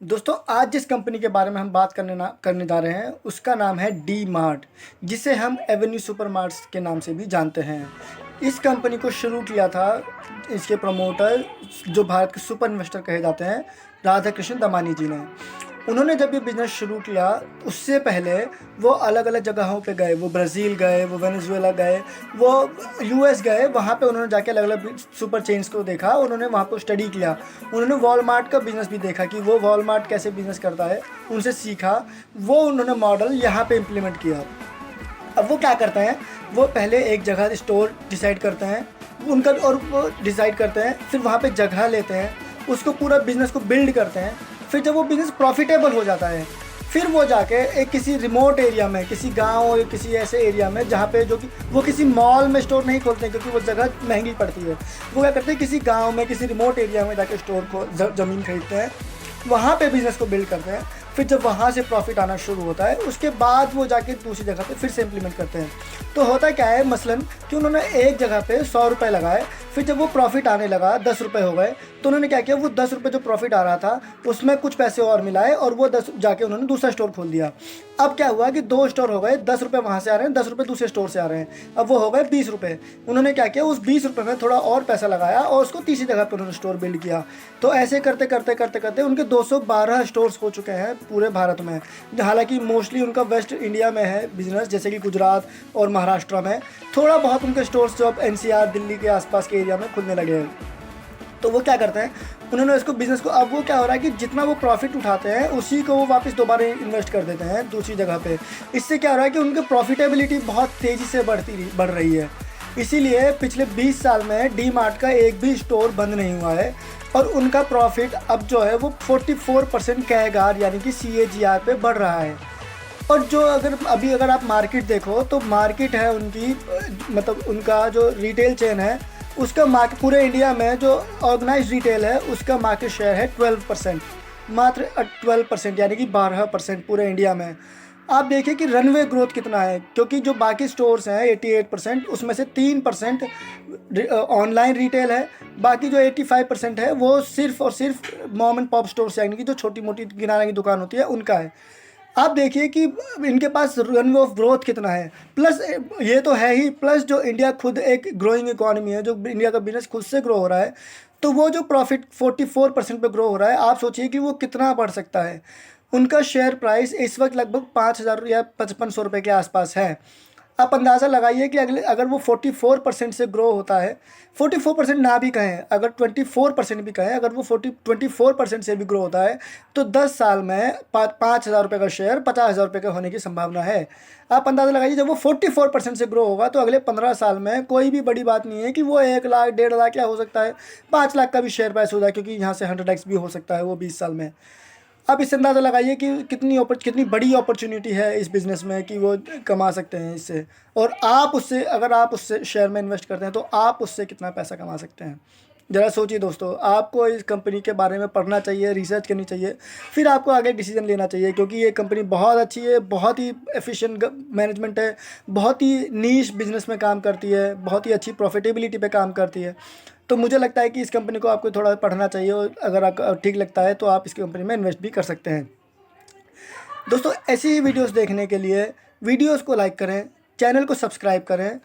दोस्तों आज जिस कंपनी के बारे में हम बात करने जा रहे हैं उसका नाम है डी मार्ट, जिसे हम एवेन्यू सुपरमार्ट्स के नाम से भी जानते हैं। इस कंपनी को शुरू किया था इसके प्रमोटर जो भारत के सुपर इन्वेस्टर कहे जाते हैं, राधा कृष्ण दमानी जी ने। उन्होंने जब ये बिज़नेस शुरू किया उससे पहले वो अलग अलग जगहों पे गए, वो ब्राज़ील गए, वो वेनेजुएला गए, वो यूएस गए। वहाँ पे उन्होंने जाके अलग अलग सुपर चेन्स को देखा, उन्होंने वहाँ पे स्टडी किया। उन्होंने वॉलमार्ट का बिज़नेस भी देखा कि वो वॉलमार्ट कैसे बिज़नेस करता है, उनसे सीखा। वो उन्होंने मॉडल यहाँ पे इम्प्लीमेंट किया। अब वो क्या करते हैं, वो पहले एक जगह स्टोर डिसाइड करते हैं उनका, और वो डिसाइड करते हैं, फिर वहाँ पे जगह लेते हैं, उसको पूरा बिज़नेस को बिल्ड करते हैं। फिर जब वो बिज़नेस प्रॉफिटेबल हो जाता है, फिर वो जाके एक किसी रिमोट एरिया में, किसी गांव या किसी ऐसे एरिया में जहाँ पे जो कि वो किसी मॉल में स्टोर नहीं खोलते हैं क्योंकि वो जगह महंगी पड़ती है। वो क्या करते हैं, किसी गांव में, किसी रिमोट एरिया में जाके स्टोर को ज़मीन खरीदते हैं, वहाँ पे बिज़नेस को बिल्ड करते हैं। फिर जब वहाँ से प्रॉफिट आना शुरू होता है उसके बाद वो जाके दूसरी जगह पे फिर से इम्प्लीमेंट करते हैं। तो होता क्या है मसलन कि उन्होंने एक जगह पे 100 रुपये लगाए, फिर जब वो प्रॉफिट आने लगा 10 रुपये हो गए, तो उन्होंने क्या किया, वो 10 रुपये जो प्रॉफिट आ रहा था उसमें कुछ पैसे और मिलाए और वो 10 जाके उन्होंने दूसरा स्टोर खोल दिया। अब क्या हुआ कि 2 स्टोर हो गए, 10 रुपये वहाँ से आ रहे हैं, 10 रुपये दूसरे स्टोर से आ रहे हैं, अब वो हो गए 20 रुपये। उन्होंने क्या किया, उस 20 रुपये में थोड़ा और पैसा लगाया और उसको तीसरी जगह पर उन्होंने स्टोर बिल्ड किया। तो ऐसे करते करते करते करते उनके 212 स्टोर्स हो चुके हैं पूरे भारत में। हालांकि मोस्टली उनका वेस्ट इंडिया में है बिजनेस, जैसे कि गुजरात और महाराष्ट्र में। थोड़ा बहुत उनके स्टोर्स जो अब एनसीआर दिल्ली के आसपास के एरिया में खुलने लगे हैं। तो वो क्या करते हैं, उन्होंने इसको बिज़नेस को, अब वो क्या हो रहा है कि जितना वो प्रॉफिट उठाते हैं उसी को वो वापस दोबारा इन्वेस्ट कर देते हैं दूसरी जगह पे। इससे क्या हो रहा है कि उनकी प्रॉफिटेबिलिटी बहुत तेज़ी से बढ़ रही है। इसीलिए पिछले 20 साल में डी मार्ट का एक भी स्टोर बंद नहीं हुआ है और उनका प्रॉफिट अब जो है वो 44% कैगार यानी कि CAGR पे बढ़ रहा है। और जो अगर आप मार्केट देखो तो मार्केट है उनकी, मतलब उनका जो रिटेल चेन है उसका मार्केट पूरे इंडिया में जो ऑर्गेनाइज्ड रिटेल है उसका मार्केट शेयर है 12%, मात्र 12% यानी कि 12% पूरे इंडिया में। आप देखिए कि रनवे ग्रोथ कितना है, क्योंकि जो बाकी स्टोर्स हैं 88%, उसमें से 3% ऑनलाइन रिटेल है, बाकी जो 85% है वो सिर्फ और सिर्फ मॉम एंड पॉप स्टोर्स यानी कि जो छोटी मोटी किराने की दुकान होती है उनका है। आप देखिए कि इनके पास रनवे ऑफ ग्रोथ कितना है, प्लस ये तो है ही, प्लस जो इंडिया खुद एक ग्रोइंग इकॉनमी है, जो इंडिया का बिजनेस खुद से ग्रो हो रहा है, तो वो जो प्रॉफिट 44% पे ग्रो हो रहा है, आप सोचिए कि वो कितना बढ़ सकता है। उनका शेयर प्राइस इस वक्त लगभग 5,000 या 5500 रुपये के आसपास है। आप अंदाज़ा लगाइए कि अगर वो 44% से ग्रो होता है, 44% ना भी कहें, अगर 24% भी कहें, अगर वो 24% से भी ग्रो होता है तो 10 साल में 5,000 रुपये का शेयर 50,000 रुपये का होने की संभावना है। आप अंदाज़ा लगाइए, जब वो 44% से ग्रो होगा तो अगले 15 साल में कोई भी बड़ी बात नहीं है कि वो 1 लाख 1.5 लाख क्या हो सकता है, 5 लाख का भी शेयर प्राइस हो जाए, क्योंकि यहाँ से 100x भी हो सकता है वो 20 साल में। आप इससे अंदाज़ा लगाइए कि कितनी बड़ी अपॉर्चुनिटी है इस बिज़नेस में कि वो कमा सकते हैं इससे। और अगर आप उससे शेयर में इन्वेस्ट करते हैं तो आप उससे कितना पैसा कमा सकते हैं। ज़रा सोचिए दोस्तों, आपको इस कंपनी के बारे में पढ़ना चाहिए, रिसर्च करनी चाहिए, फिर आपको आगे डिसीजन लेना चाहिए, क्योंकि ये कंपनी बहुत अच्छी है, बहुत ही एफिशिएंट मैनेजमेंट है, बहुत ही नीश बिज़नेस में काम करती है, बहुत ही अच्छी प्रॉफिटेबिलिटी पे काम करती है। तो मुझे लगता है कि इस कंपनी को आपको थोड़ा पढ़ना चाहिए, और अगर आपको ठीक लगता है तो आप इस कंपनी में इन्वेस्ट भी कर सकते हैं। दोस्तों ऐसी ही वीडियोस देखने के लिए वीडियोस को लाइक करें, चैनल को सब्सक्राइब करें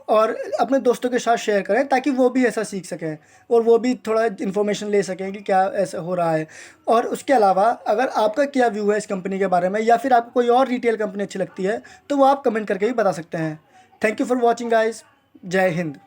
और अपने दोस्तों के साथ शेयर करें, ताकि वो भी ऐसा सीख सकें और वो भी थोड़ा इन्फॉर्मेशन ले सकें कि क्या ऐसा हो रहा है। और उसके अलावा अगर आपका क्या व्यू है इस कंपनी के बारे में, या फिर आपको कोई और रिटेल कंपनी अच्छी लगती है, तो वो आप कमेंट करके भी बता सकते हैं। Thank you for watching guys. जय हिंद।